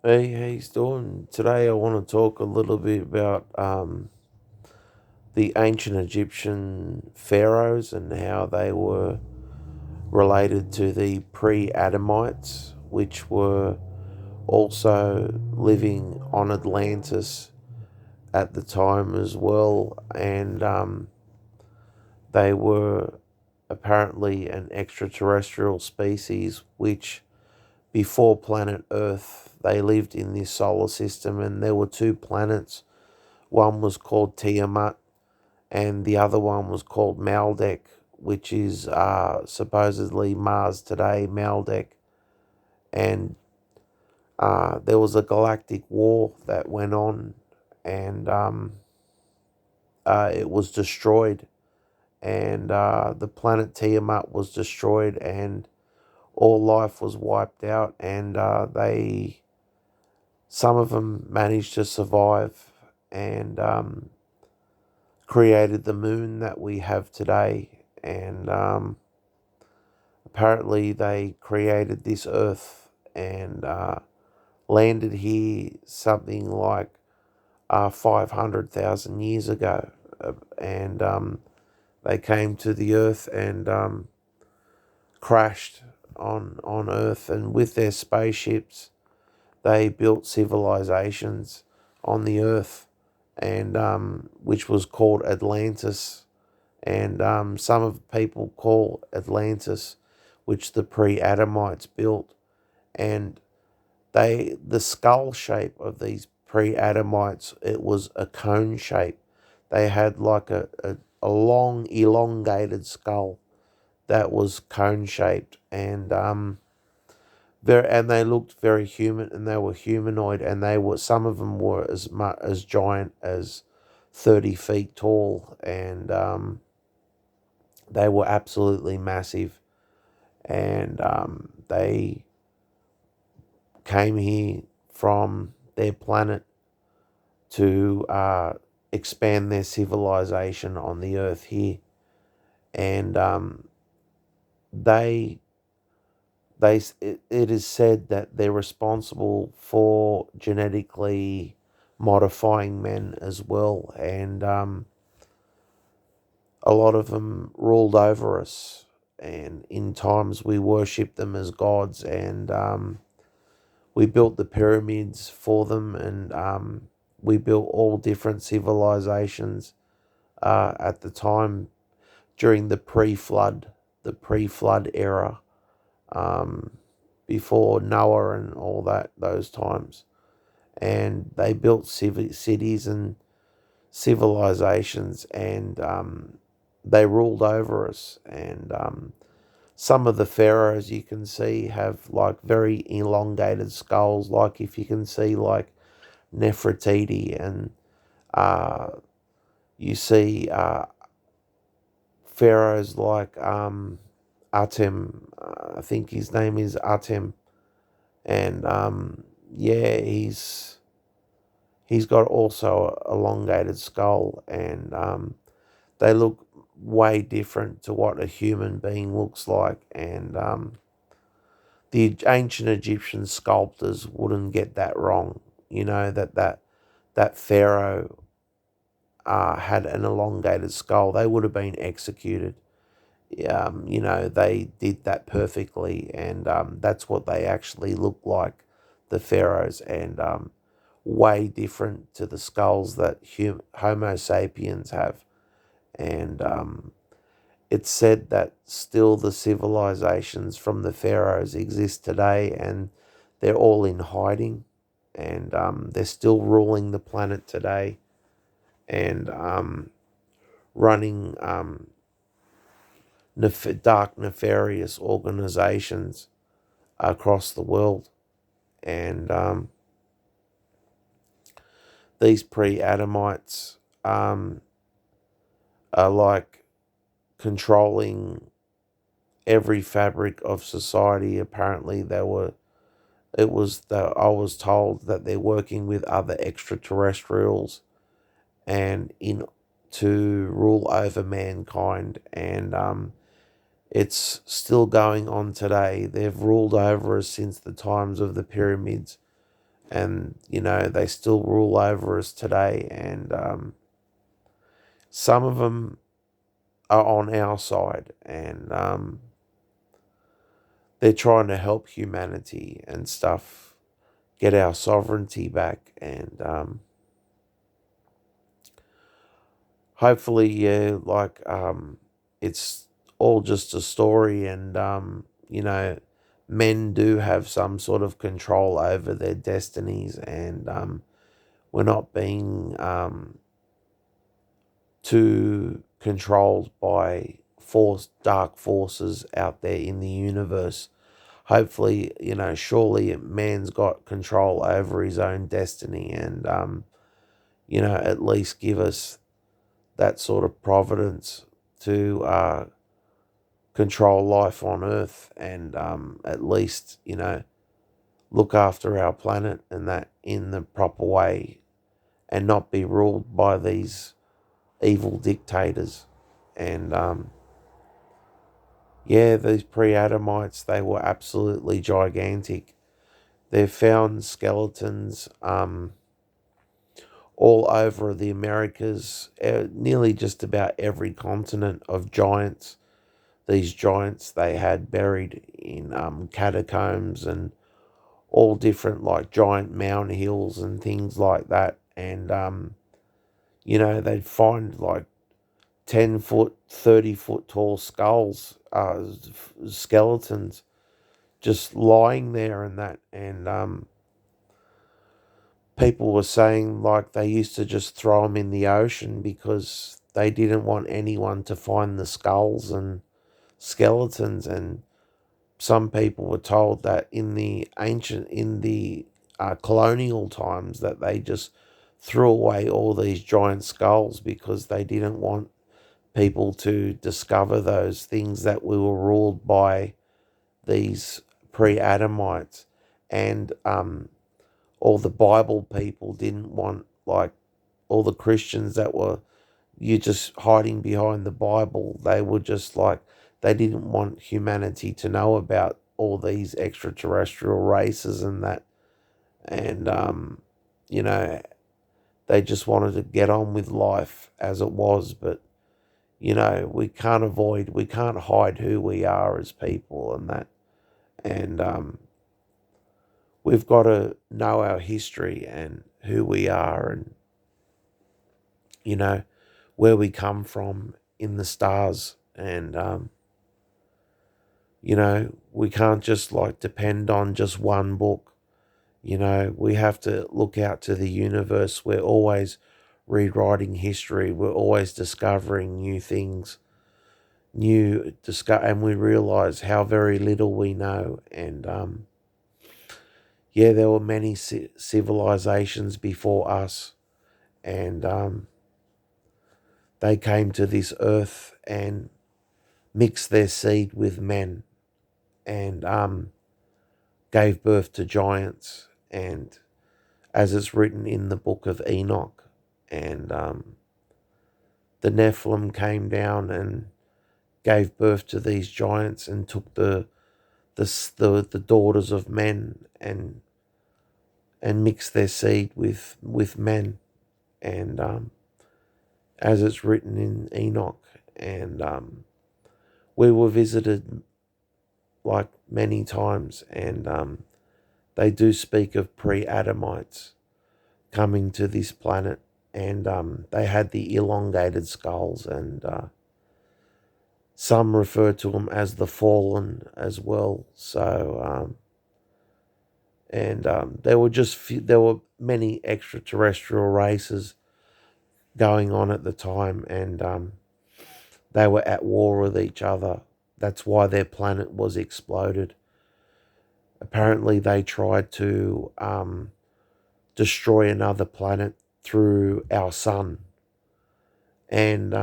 Hey, how you doing? Today I want to talk a little bit about the ancient Egyptian pharaohs and how they were related to the pre-Adamites, which were also living on Atlantis at the time as well, and they were apparently an extraterrestrial species which before planet Earth they lived in this solar system, and there were two planets. One was called Tiamat, and the other one was called Maldek, which is supposedly Mars today, Maldek. And there was a galactic war that went on, and it was destroyed. And the planet Tiamat was destroyed, and all life was wiped out. And some of them managed to survive, and created the moon that we have today. And apparently, they created this Earth and landed here something like 500,000 years ago. And they came to the Earth and crashed on Earth. And with their spaceships, they built civilizations on the Earth, and which was called Atlantis. And some of the people call Atlantis, which the pre-Adamites built. And the skull shape of these pre-Adamites, it was a cone shape. They had like a long elongated skull that was cone shaped, and and they looked very human, and they were humanoid, and they were, some of them were as much as giant as 30 feet tall, and they were absolutely massive. And they came here from their planet to expand their civilization on the earth here. And they it is said that they're responsible for genetically modifying men as well. And a lot of them ruled over us, and in times we worship them as gods. And we built the pyramids for them, and we built all different civilizations at the time during the pre-flood era, um, before Noah and all that, those times. And they built cities and civilizations, and they ruled over us. And some of the pharaohs you can see have like very elongated skulls, like if you can see like Nefertiti, and uh, you see pharaohs like Atem. I think his name is Atem, and yeah, he's got also a elongated skull, and they look way different to what a human being looks like. And the ancient Egyptian sculptors wouldn't get that wrong. You know that pharaoh had an elongated skull. They would have been executed. They did that perfectly, and that's what they actually look like, the pharaohs. And way different to the skulls that Homo sapiens have. And it's said that still the civilizations from the pharaohs exist today, and they're all in hiding, and they're still ruling the planet today, and running dark, nefarious organizations across the world. And these pre-Adamites are like controlling every fabric of society. Apparently, I was told that they're working with other extraterrestrials and in to rule over mankind. And it's still going on today. They've ruled over us since the times of the pyramids, and they still rule over us today. And some of them are on our side, and they're trying to help humanity and stuff get our sovereignty back. And hopefully, yeah, like it's all just a story, and men do have some sort of control over their destinies, and we're not being too controlled by dark forces out there in the universe. Hopefully, surely man's got control over his own destiny, and at least give us that sort of providence to control life on Earth, and at least look after our planet and that in the proper way, and not be ruled by these evil dictators. And yeah, these pre-Adamites, they were absolutely gigantic. They've found skeletons all over the Americas, nearly just about every continent, of giants. These giants they had buried in catacombs, and all different, like giant mound hills and things like that. And they'd find like 10 foot, 30 foot tall skulls, skeletons, just lying there, and that. And people were saying like they used to just throw them in the ocean because they didn't want anyone to find the skulls and skeletons. And some people were told that in the colonial times, that they just threw away all these giant skulls because they didn't want people to discover those things, that we were ruled by these pre-Adamites. And all the Bible people didn't want, like, all the Christians that were, you just hiding behind the Bible, they were just like, they didn't want humanity to know about all these extraterrestrial races and that. And you know they just wanted to get on with life as it was. But we can't hide who we are as people, and that. And we've got to know our history and who we are, and where we come from in the stars. And we can't just like depend on just one book. We have to look out to the universe. We're always rewriting history. We're always discovering new things, and we realize how very little we know. And yeah, there were many civilizations before us, and they came to this earth and mixed their seed with men, and gave birth to giants, and as it's written in the book of Enoch. And the Nephilim came down and gave birth to these giants, and took the daughters of men, and mixed their seed with men. And as it's written in Enoch. And we were visited like many times, and they do speak of pre-Adamites coming to this planet, and they had the elongated skulls, and some refer to them as the fallen as well. So and there were many extraterrestrial races going on at the time, and they were at war with each other. That's why their planet was exploded. Apparently, they tried to destroy another planet through our sun. And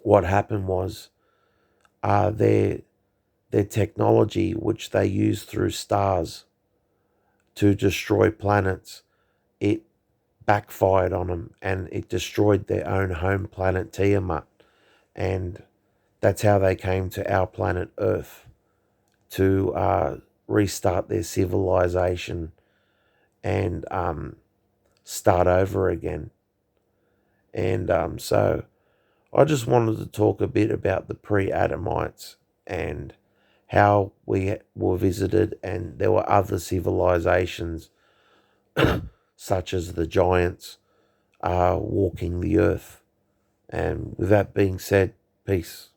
what happened was their technology, which they used through stars to destroy planets, it backfired on them, and it destroyed their own home planet Tiamat. And that's how they came to our planet Earth to restart their civilization and start over again. And so I just wanted to talk a bit about the pre-Adamites and how we were visited, and there were other civilizations such as the giants walking the earth. And with that being said, peace.